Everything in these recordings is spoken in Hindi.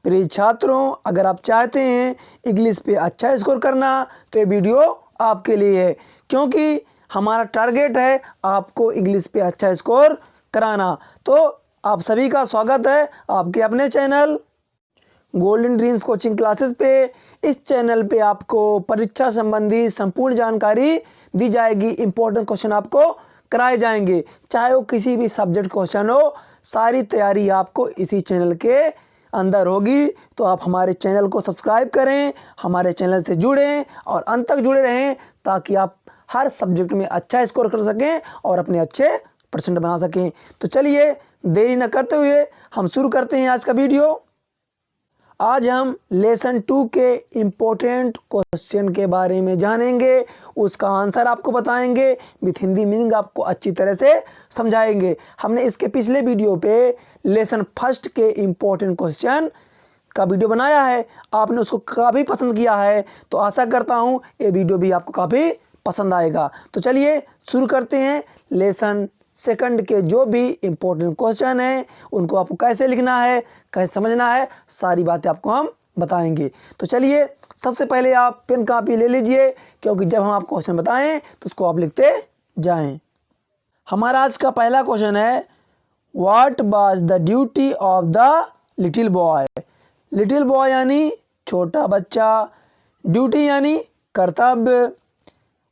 प्रिय छात्रों, अगर आप चाहते हैं इंग्लिश पे अच्छा स्कोर करना तो ये वीडियो आपके लिए है, क्योंकि हमारा टारगेट है आपको इंग्लिश पे अच्छा स्कोर कराना। तो आप सभी का स्वागत है आपके अपने channel golden dreams coaching classes पे। इस चैनल पे आपको परीक्षा संबंधी संपूर्ण जानकारी दी जाएगी। इंपॉर्टेंट क्वेश्चन आपको कराए जाएंगे, चाहे वो किसी भी सब्जेक्ट क्वेश्चन हो। सारी तैयारी आपको इसी चैनल के अंदर होगी। तो आप हमारे चैनल को सब्सक्राइब करें, हमारे चैनल से जुड़ें और अंत तक जुड़े रहें, ताकि आप हर सब्जेक्ट में अच्छा स्कोर कर सकें और अपने अच्छे परसेंट बना सकें। तो चलिए देरी न करते हुए हम शुरू करते हैं आज का वीडियो। आज हम लेसन 2 के इम्पोर्टेंट क्वेश्चन के बारे में जानेंगे, उसका आंसर आपको बताएंगे, विथ हिंदी मीनिंग आपको अच्छी तरह से समझाएंगे। हमने इसके पिछले वीडियो पे लेसन 1 के इम्पोर्टेंट क्वेश्चन का वीडियो बनाया है, आपने उसको काफ़ी पसंद किया है। तो आशा करता हूँ ये वीडियो भी आपको काफ़ी पसंद आएगा। तो चलिए शुरू करते हैं। लेसन 2 के जो भी इम्पोर्टेंट क्वेश्चन है उनको आपको कैसे लिखना है, कैसे समझना है, सारी बातें आपको हम बताएंगे। तो चलिए सबसे पहले आप पेन कापी ले लीजिए, क्योंकि जब हम आपको क्वेश्चन बताएं तो उसको आप लिखते जाएं। हमारा आज का पहला क्वेश्चन है, what was the duty of the little boy. Little boy यानी छोटा बच्चा, ड्यूटी यानी कर्तव्य,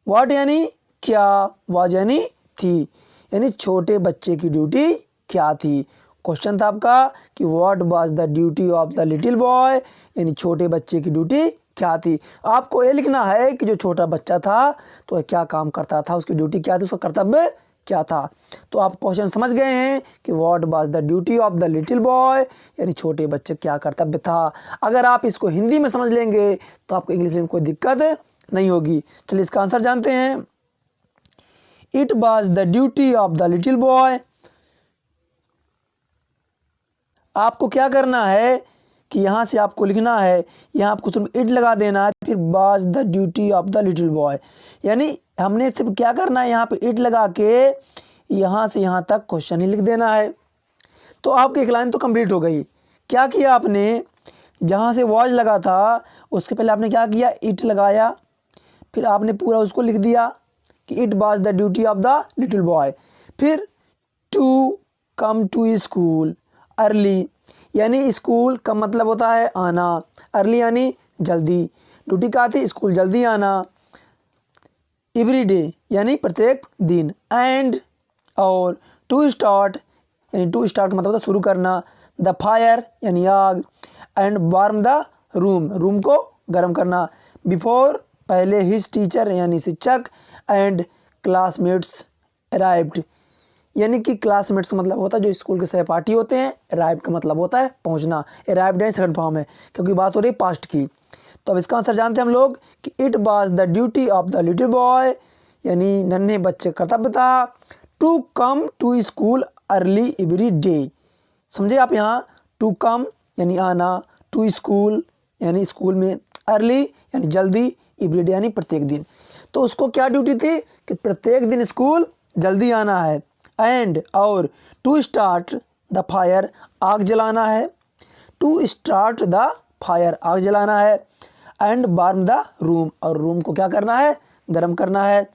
व्हाट यानी क्या, वाज यानी थी, यानी छोटे बच्चे की ड्यूटी क्या थी। क्वेश्चन था आपका कि what was the duty of the little boy, यानी छोटे बच्चे की ड्यूटी क्या थी। आपको ये लिखना है कि जो छोटा बच्चा था तो वह क्या काम करता था, उसकी ड्यूटी क्या थी, उसका कर्तव्य क्या था। तो आप क्वेश्चन समझ गए हैं कि what was the duty of the little boy, यानी छोटे बच्चे क्या कर्तव्य था। अगर आप इसको हिंदी में समझ लेंगे तो आपको इंग्लिश में कोई दिक्कत नहीं होगी। चलिए इसका आंसर जानते हैं। It was the duty of the little boy. आपको क्या करना है कि यहाँ से आपको लिखना है, यहाँ आपको सिर्फ इट लगा देना है, फिर was the duty of the little boy, यानी हमने सिर्फ क्या करना है, यहाँ पे इट लगा के यहाँ से यहाँ तक क्वेश्चन ही लिख देना है। तो आपकी एक लाइन तो कंप्लीट हो गई। क्या किया आपने, जहाँ से वॉज लगा था उसके पहले आपने क्या किया, इट लगाया, फिर आपने पूरा उसको लिख दिया कि it was the duty of the little boy. फिर to come to school early, यानी स्कूल का मतलब होता है आना, अर्ली यानी जल्दी, ड्यूटी क्या थी, स्कूल जल्दी आना। एवरी डे यानी प्रत्येक दिन, एंड और टू स्टार्ट, यानी टू स्टार्ट मतलब था शुरू करना, द फायर यानी आग, and warm the room, room को गर्म करना, बिफोर पहले हिज टीचर यानी शिक्षक, एंड क्लासमेट्स अराइव्ड, यानी कि क्लासमेट्स का मतलब होता है जो स्कूल के सहपाठी होते हैं, अराइव का मतलब होता है पहुंचना, अराइव्ड है सेकंड फॉर्म है, क्योंकि बात हो रही है पास्ट की। तो अब इसका आंसर जानते हैं हम लोग कि it was the duty of the little boy, यानी नन्हे बच्चे कर्तव्य था, to come to school early every day. समझे आप, यहाँ टू कम यानी आना, टू स्कूल यानी स्कूल में, अर्ली यानी जल्दी, एवरी डे यानी प्रत्येक दिन। तो उसको क्या ड्यूटी थी कि प्रत्येक दिन स्कूल जल्दी आना है, एंड और टू स्टार्ट द फायर आग जलाना है, टू स्टार्ट द फायर आग जलाना है, एंड वार्म द रूम और रूम को क्या करना है, गर्म करना है,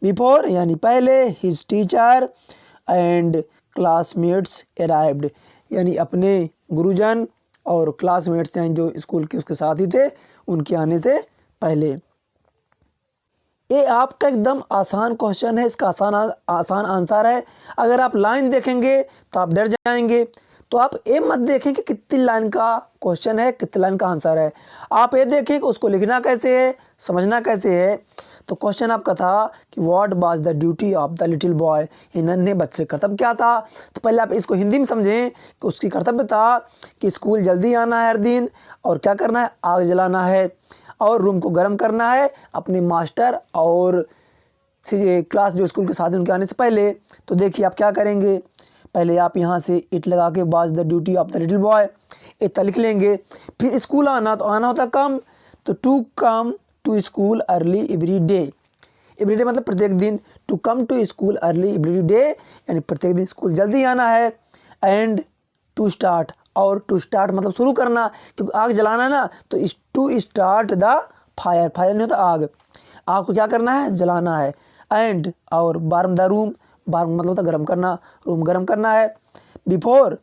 बिफोर यानी पहले, his teacher and classmates arrived, यानी अपने गुरुजन और क्लासमेट्स हैं जो स्कूल के उसके साथ ही थे, उनके आने से पहले। ये आपका एकदम आसान क्वेश्चन है, इसका आसान आंसर है। अगर आप लाइन देखेंगे तो आप डर जाएंगे। तो आप ये मत देखें कि कितनी लाइन का क्वेश्चन है, कितनी लाइन का आंसर है, आप ये देखें कि उसको लिखना कैसे है, समझना कैसे है। तो क्वेश्चन आपका था कि what was the duty of the little boy, ये नन्हे बच्चे कर्तव्य क्या था। तो पहले आप इसको हिंदी में समझें कि उसकी कर्तव्य था कि स्कूल जल्दी आना है हर दिन, और क्या करना है, आग जलाना है, और रूम को गर्म करना है अपने मास्टर और क्लास जो स्कूल के साथ उनके आने से पहले। तो देखिए आप क्या करेंगे, पहले आप यहाँ से इट लगा के was the duty of the little boy इतना लिख लेंगे। फिर स्कूल आना, तो आना होता कम, तो to come to school early every day, every day मतलब प्रत्येक दिन, to come to school early every day यानी प्रत्येक दिन स्कूल जल्दी आना है, एंड टू स्टार्ट और टू स्टार्ट मतलब शुरू करना, क्योंकि आग जलाना है ना, तो to start the fire, fire नहीं होता आग, आग को क्या करना है, जलाना है। एंड और वार्म द रूम, वार्म मतलब होता गर्म करना, रूम गर्म करना है। Before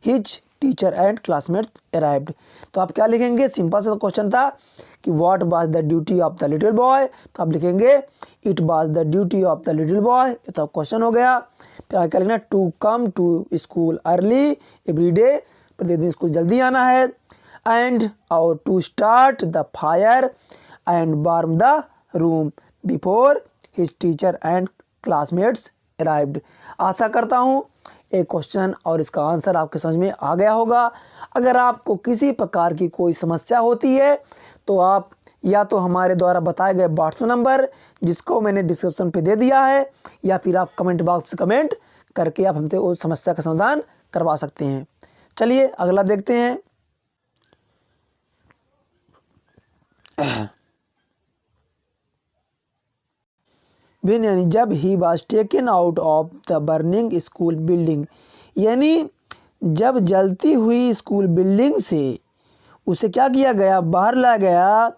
his teacher and classmates arrived, तो आप क्या लिखेंगे, सिंपल सा क्वेश्चन था कि what was the duty of the little boy, तो आप लिखेंगे it was the duty of the little boy, ये तो क्वेश्चन हो गया। फिर आगे क्या लिखना, to come to school early every day, प्रतिदिन स्कूल जल्दी आना है। एंड और to start the fire and warm the room before his teacher and classmates arrived. आशा करता हूँ एक क्वेश्चन और इसका आंसर आपके समझ में आ गया होगा। अगर आपको किसी प्रकार की कोई समस्या होती है तो आप या तो हमारे द्वारा बताए गए व्हाट्सएप नंबर जिसको मैंने डिस्क्रिप्शन पे दे दिया है, या फिर आप कमेंट बॉक्स में कमेंट करके आप हमसे उस समस्या का समाधान करवा सकते हैं। चलिए अगला देखते हैं। When यानी जब ही was taken out of the burning school building, यानी जब जलती हुई स्कूल बिल्डिंग से उसे क्या किया गया, बाहर लाया गया,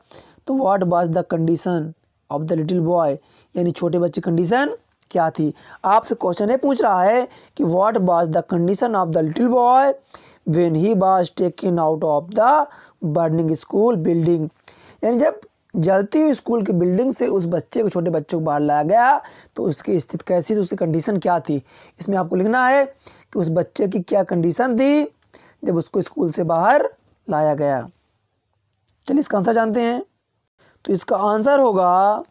तो what was the condition of the little boy, यानी छोटे बच्चे कंडीशन क्या थी। आपसे क्वेश्चन ये पूछ रहा है कि what was the condition of the little boy when he was taken out of the burning school building, यानी जब जलती हुई स्कूल की बिल्डिंग से उस बच्चे को, छोटे बच्चे को बाहर लाया गया तो उसकी स्थिति कैसी थी, उसकी कंडीशन क्या थी। इसमें आपको लिखना है कि उस बच्चे की क्या कंडीशन थी जब उसको स्कूल से बाहर लाया गया। चलिए इसका आंसर जानते हैं। तो इसका आंसर होगा,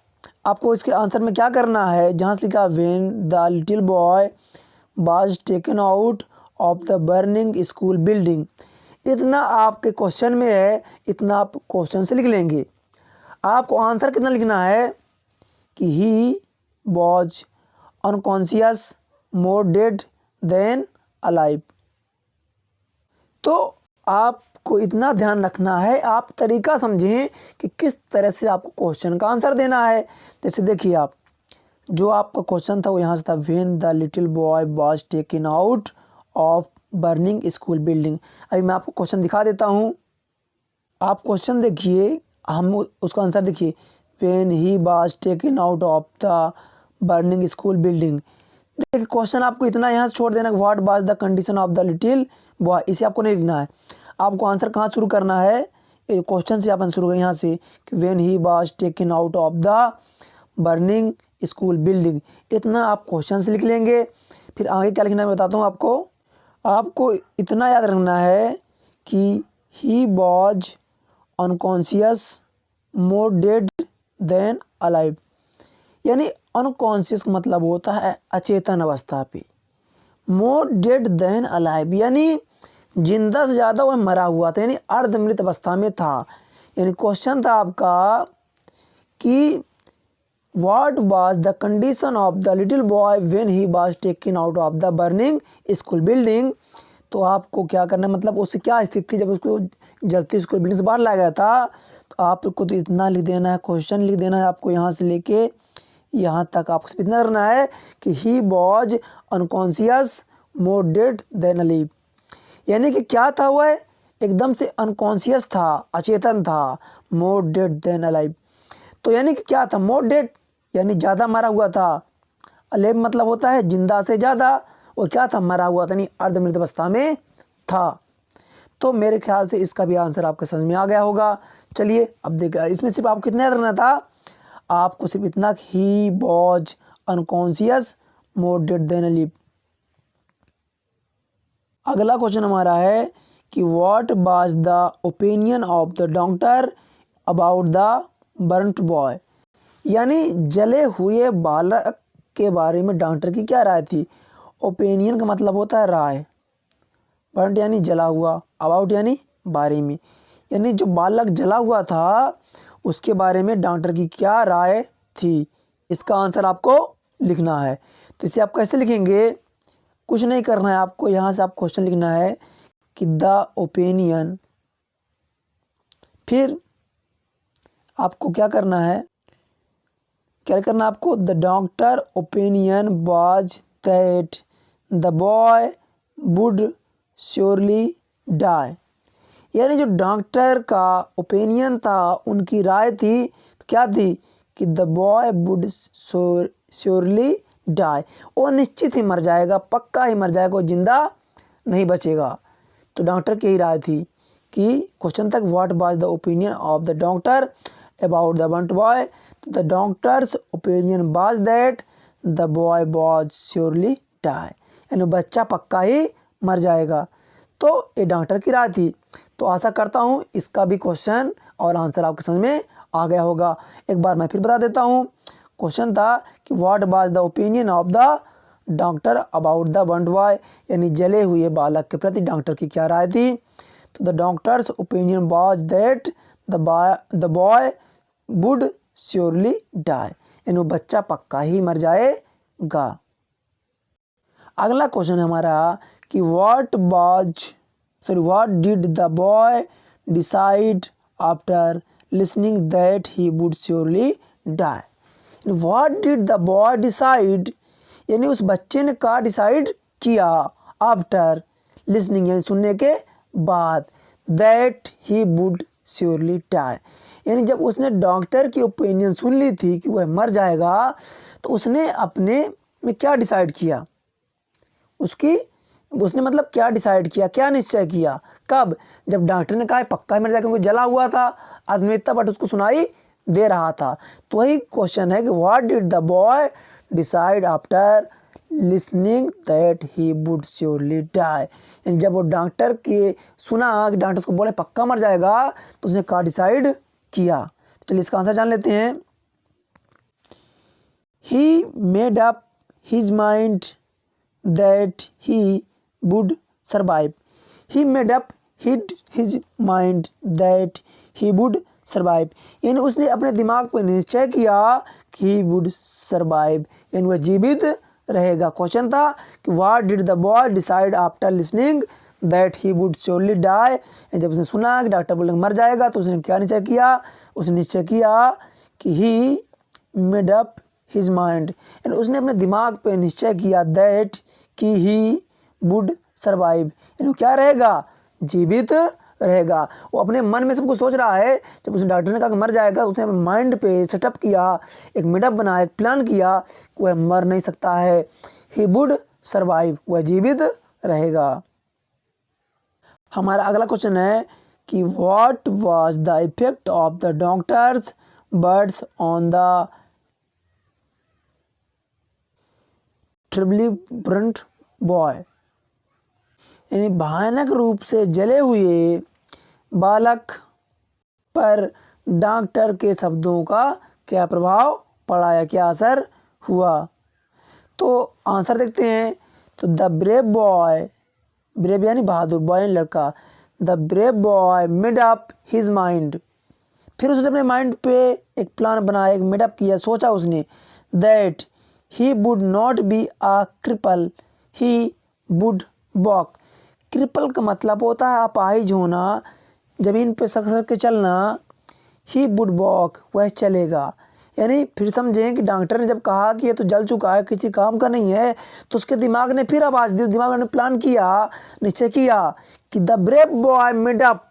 आपको इसके आंसर में क्या करना है, जहाँ से लिखा when the little boy was taken out of the burning school building, इतना आपके क्वेश्चन में है, इतना आप क्वेश्चन से लिख लेंगे। आपको आंसर कितना लिखना है कि he was unconscious more dead than alive. तो आपको इतना ध्यान रखना है, आप तरीका समझें कि किस तरह से आपको क्वेश्चन का आंसर देना है। जैसे देखिए, आप जो आपका क्वेश्चन था वो यहाँ से था, when the little boy was taken out of burning school building. अभी मैं आपको क्वेश्चन दिखा देता हूँ, आप क्वेश्चन देखिए, हम उसका आंसर देखिए, when he was taken out of the burning school building. देखिए क्वेश्चन आपको इतना यहाँ से छोड़ देना, what was the condition of the little boy, इसे आपको नहीं लिखना है। आपको आंसर कहाँ शुरू करना है, क्वेश्चन से आप आंसर शुरू करें यहाँ से कि when he was taken out of the burning school building, इतना आप क्वेश्चन से लिख लेंगे। फिर आगे क्या लिखना है मैं बताता हूँ आपको। आपको इतना याद रखना है कि he was unconscious more dead than alive, यानी अनकॉन्शियस का मतलब होता है अचेतन अवस्था पे, मोर डेड देन अलाइव यानी जिंदा से ज़्यादा वह मरा हुआ था, यानी अर्धमृत अवस्था में था। यानी क्वेश्चन था आपका कि what was the condition of the little boy when he was taken out of the burning school building. तो आपको क्या करना है, मतलब उससे क्या स्थिति थी जब उसको जलती स्कूल बिल्डिंग से बाहर लाया गया था। तो आपको तो इतना लिख देना है, क्वेश्चन लिख देना है आपको यहाँ से लेके यहाँ तक। आपको सिर्फ इतना करना है कि he was unconscious more dead than alive, यानी कि क्या था वह एकदम से अनकॉन्शियस था, अचेतन था, मोर डेड देन अलाइव। तो यानी कि क्या था, मोर डेड यानी ज़्यादा मरा हुआ था, अलेव मतलब होता है जिंदा से ज़्यादा, और क्या था, मरा हुआ था, यानी अर्धमृत अवस्था में था। तो मेरे ख्याल से इसका भी आंसर आपके समझ में आ गया होगा। चलिए अब देखिए, इसमें सिर्फ आपको कितना याद रखना था, आपको सिर्फ इतना he was unconscious more dead than alive. अगला क्वेश्चन हमारा है कि what was the opinion of the doctor about the burnt boy, यानी जले हुए बालक के बारे में डॉक्टर की क्या राय थी। ओपिनियन का मतलब होता है राय, बर्न्ट यानी जला हुआ, अबाउट यानी बारे में, यानी जो बालक जला हुआ था उसके बारे में डॉक्टर की क्या राय थी। इसका आंसर आपको लिखना है। तो इसे आप कैसे लिखेंगे, कुछ नहीं करना है आपको, यहाँ से आप क्वेश्चन लिखना है कि द ओपिनियन, फिर आपको क्या करना है, आपको the doctor opinion was that the boy would surely die. यानी जो डॉक्टर का ओपिनियन था, उनकी राय थी, तो क्या थी कि the boy would surely die, वो निश्चित ही मर जाएगा, पक्का ही मर जाएगा, वो जिंदा नहीं बचेगा। तो डॉक्टर की ही राय थी कि क्वेश्चन तक what was the opinion of the doctor about the burnt boy. The doctor's opinion was that the boy was surely die, यानी बच्चा पक्का ही मर जाएगा। तो ये डॉक्टर की राय थी। तो आशा करता हूँ इसका भी क्वेश्चन और आंसर आपके समझ में आ गया होगा। एक बार मैं फिर बता देता हूँ। क्वेश्चन था कि what was the opinion of the doctor about the burned boy, यानी जले हुए बालक के प्रति डॉक्टर की क्या राय थी। तो the doctor's opinion was that the boy would surely die, यानी वो बच्चा पक्का ही मर जाएगा। अगला क्वेश्चन है हमारा कि what did the boy decide after listening that he would surely die. What did the boy decide, यानी उस बच्चे ने क्या डिसाइड किया आफ्टर लिसनिंग, यानी सुनने के बाद, that he would surely die, यानी जब उसने डॉक्टर की ओपिनियन सुन ली थी कि वह मर जाएगा, तो उसने अपने में क्या डिसाइड किया, उसने मतलब क्या डिसाइड किया, क्या निश्चय किया, कब, जब डॉक्टर ने कहा पक्का ही मर जाएगा, क्योंकि जला हुआ था आदमी इतना, बट उसको सुनाई दे रहा था। तो वही क्वेश्चन है कि what did the boy decide after listening that he would surely die, यानी जब वो डॉक्टर के सुना कि डॉक्टर उसको बोले पक्का मर जाएगा, तो उसने क्या डिसाइड किया। तो चलिए इसका आंसर जान लेते हैं। He made up his mind that he would survive. He made up his mind that he would survive. यानी उसने अपने दिमाग पर निश्चय किया कि he would survive, यानी वह जीवित रहेगा। क्वेश्चन था कि what did the boy decide after listening that he would surely die। जब उसने सुना कि डॉक्टर बोले मर जाएगा, तो उसने क्या निश्चय किया, उसने निश्चय किया कि he made up his mind, यानी उसने अपने दिमाग पे निश्चय किया दैट कि ही वुड सर्वाइव, यानी क्या रहेगा, जीवित रहेगा। वो अपने मन में सब कुछ सोच रहा है। जब उसने डॉक्टर ने कहा कि मर जाएगा, उसने अपने माइंड पे सेटअप किया, एक मेडअप बनाया, एक प्लान किया कि वह मर नहीं सकता है, ही वुड सर्वाइव, वह जीवित रहेगा। हमारा अगला क्वेश्चन है कि what was the effect of the doctor's words on the terribly burnt boy, यानी भयानक रूप से जले हुए बालक पर डॉक्टर के शब्दों का क्या प्रभाव पड़ा या क्या असर हुआ। तो आंसर देखते हैं। तो द ब्रेव बॉय, ब्रेव यानी बहादुर, बॉय यानी लड़का, the brave boy made up his mind, फिर उसने अपने माइंड पे एक प्लान बनाया, एक मेडअप किया, सोचा उसने that he would not be a cripple, he would walk. Cripple का मतलब होता है अपाहिज होना, ज़मीन पे सर के चलना। ही वुड वॉक, वह चलेगा। यानी फिर समझें कि डॉक्टर ने जब कहा कि ये तो जल चुका है, किसी काम का नहीं है, तो उसके दिमाग ने फिर आवाज़ दी, दिमाग ने प्लान किया, निश्चय किया कि the brave boy made up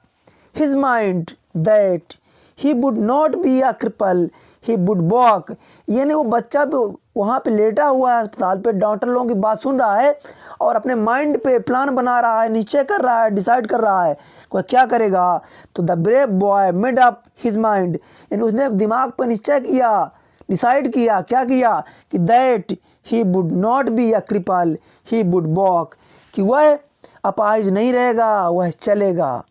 his mind that he would not be a cripple, he would walk. यानी वो बच्चा भी वहाँ पे लेटा हुआ है अस्पताल पे, डॉक्टर लोगों की बात सुन रहा है और अपने माइंड पे प्लान बना रहा है, निश्चय कर रहा है, डिसाइड कर रहा है वह क्या करेगा। तो the brave boy made up his mind, यानी उसने दिमाग पे निश्चय किया, डिसाइड किया, क्या किया कि that he would not be a cripple, he would walk, कि वह अपाहिज नहीं रहेगा, वह चलेगा।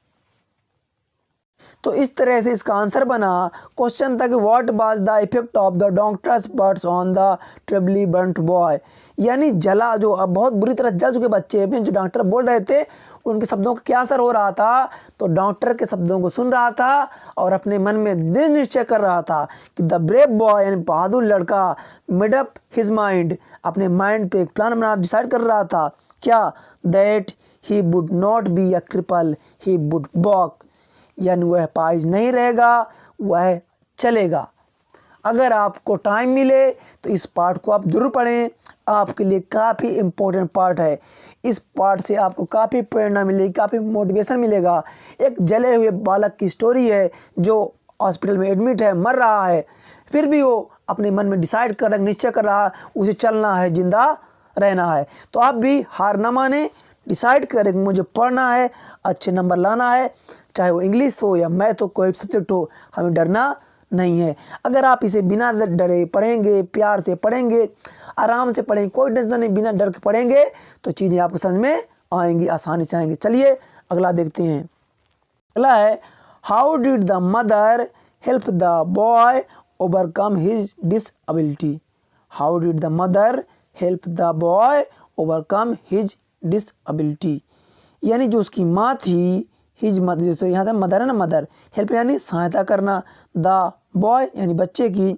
तो इस तरह से इसका आंसर बना। क्वेश्चन था कि what was the effect of the doctor's words on the terribly burnt boy, यानी जला जो अब बहुत बुरी तरह जल चुके बच्चे में, जो डॉक्टर बोल रहे थे उनके शब्दों का क्या असर हो रहा था। तो डॉक्टर के शब्दों को सुन रहा था और अपने मन में दृढ़ निश्चय कर रहा था कि द ब्रेव बॉय, यानी बहादुर लड़का, मेड अप हिज माइंड, अपने माइंड पे एक प्लान बना डिसाइड कर रहा था, क्या, that he would not be a cripple, he would walk, यानी वह अपाहिज नहीं रहेगा, वह चलेगा। अगर आपको टाइम मिले तो इस पाठ को आप जरूर पढ़ें। आपके लिए काफ़ी इम्पोर्टेंट पार्ट है। इस पार्ट से आपको काफ़ी प्रेरणा मिलेगी, काफ़ी मोटिवेशन मिलेगा। एक जले हुए बालक की स्टोरी है जो हॉस्पिटल में एडमिट है, मर रहा है, फिर भी वो अपने मन में डिसाइड कर रहा, निश्चय कर रहा, उसे चलना है, जिंदा रहना है। तो आप भी हार ना माने, डिसाइड करें कि मुझे पढ़ना है, अच्छे नंबर लाना है, चाहे वो इंग्लिश हो या मैथ हो, कोई सब्जेक्ट हो, हमें डरना नहीं है। अगर आप इसे बिना डरे पढ़ेंगे, प्यार से पढ़ेंगे, आराम से पढ़ेंगे, कोई टेंशन नहीं, बिना डर के पढ़ेंगे तो चीज़ें आपको समझ में आएंगी, आसानी से आएंगी। चलिए अगला देखते हैं। अगला है, how did the mother help the boy overcome his disability. How did the mother help the boy overcome his disability. यानी जो उसकी माँ थी, हिज मदर, जो यहाँ था मदर है ना, मदर, हेल्प यानी सहायता करना, द बॉय यानी बच्चे की,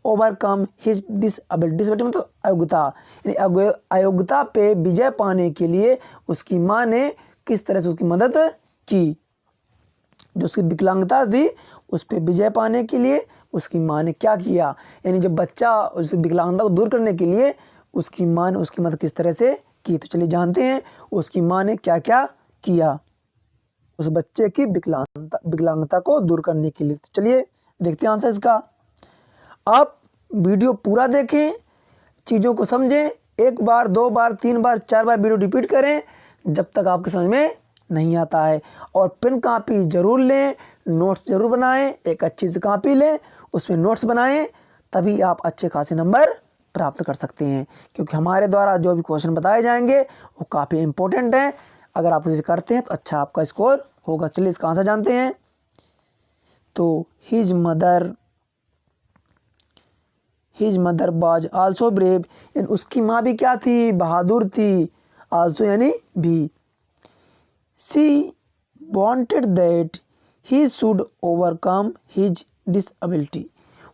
ओवरकम हिज डिसएबिलिटी, डिसएबिलिटी मतलब अयोग्यता, यानी अयोग्यता पे विजय पाने के लिए उसकी माँ ने किस तरह से उसकी मदद की। जो उसकी विकलांगता थी उस पर विजय पाने के लिए उसकी माँ ने क्या किया, यानी जब बच्चा उस विकलांगता को दूर करने के लिए उसकी माँ ने उसकी मदद किस तरह से की। तो चलिए जानते हैं उसकी माँ ने क्या क्या किया उस बच्चे की विकलांगता को दूर करने के लिए। तो चलिए देखते हैं आंसर इसका। आप वीडियो पूरा देखें, चीज़ों को समझें, एक बार, दो बार, तीन बार, चार बार वीडियो रिपीट करें जब तक आपके समझ में नहीं आता है। और पेन कापी ज़रूर लें, नोट्स ज़रूर बनाएं, एक अच्छी सी कापी लें, उसमें नोट्स बनाएं, तभी आप अच्छे खासे नंबर प्राप्त कर सकते हैं। क्योंकि हमारे द्वारा जो भी क्वेश्चन बताए जाएंगे वो काफ़ी इंपॉर्टेंट हैं। अगर आप इसे करते हैं तो अच्छा आपका स्कोर होगा। चलिए इसका आंसर जानते हैं। तो हिज मदर बाज आल्सो ब्रेव, यानी उसकी माँ भी क्या थी, बहादुर थी। आल्सो यानी भी। She wanted that he should overcome his disability,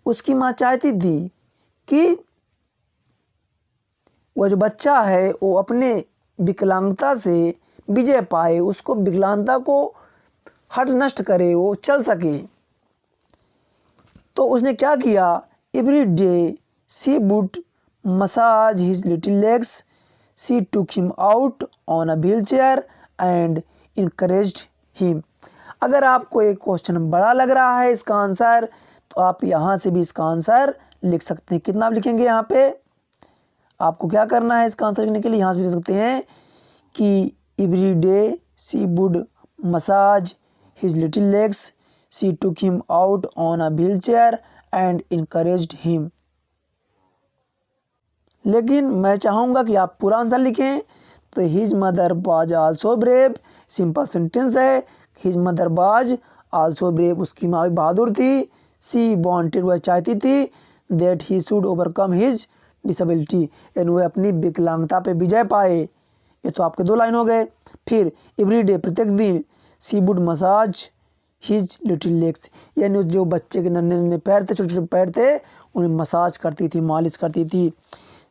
उसकी माँ चाहती थी कि वह जो बच्चा है वो अपने विकलांगता से विजय पाए, उसको विकलांगता को हट नष्ट करे, वो चल सके। तो उसने क्या किया, every day she would massage his little legs, she took him out on a wheel chair and encouraged him. अगर आपको एक क्वेश्चन बड़ा लग रहा है इसका आंसर, तो आप यहाँ से भी इसका आंसर लिख सकते हैं। कितना आप लिखेंगे, यहाँ पे आपको क्या करना है इसका आंसर लिखने के लिए, यहाँ से लिख सकते हैं कि every day she would massage his little legs, she took him out on a wheel chair and encouraged him. लेकिन मैं चाहूँगा कि आप पूरा आंसर लिखें। तो हिज मदर बाज आल्सो ब्रेव, सिंपल सेंटेंस है, हिज मदर बाज आल्सो ब्रेव, उसकी माँ भी बहादुर थी। सी वांटेड, वह चाहती थी, that he should overcome his disability, यानी वह अपनी विकलांगता पे विजय पाए। ये तो आपके दो लाइन हो गए। फिर एवरी डे, प्रत्येक दिन, she would massage his little legs, यानी जो बच्चे के नन्हे नन्हे पैर थे, छोटे छोटे पैर थे, उन्हें मसाज करती थी, मालिश करती थी।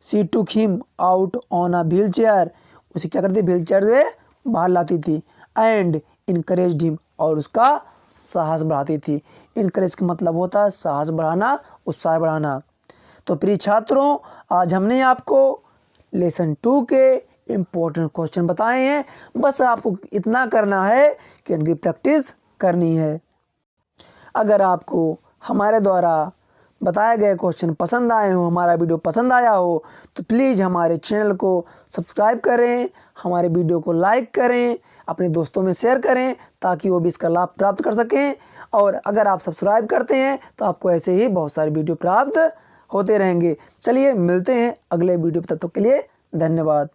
She took him out on a wheelchair, उसे क्या करती, व्हील चेयर से बाहर लाती थी। एंड इनकरेज्ड हिम, और उसका साहस बढ़ाती थी। इनकरेज का मतलब होता है साहस बढ़ाना, उत्साह बढ़ाना। तो प्रिय छात्रों, आज हमने आपको लेसन 2 के इम्पोर्टेंट क्वेश्चन बताए हैं। बस आपको इतना करना है कि इनकी प्रैक्टिस करनी है। अगर आपको हमारे द्वारा बताए गए क्वेश्चन पसंद आए हो, हमारा वीडियो पसंद आया हो, तो प्लीज़ हमारे चैनल को सब्सक्राइब करें, हमारे वीडियो को लाइक करें, अपने दोस्तों में शेयर करें, ताकि वो भी इसका लाभ प्राप्त कर सकें। और अगर आप सब्सक्राइब करते हैं तो आपको ऐसे ही बहुत सारे वीडियो प्राप्त होते रहेंगे। चलिए मिलते हैं अगले वीडियो, तब तक के लिए धन्यवाद।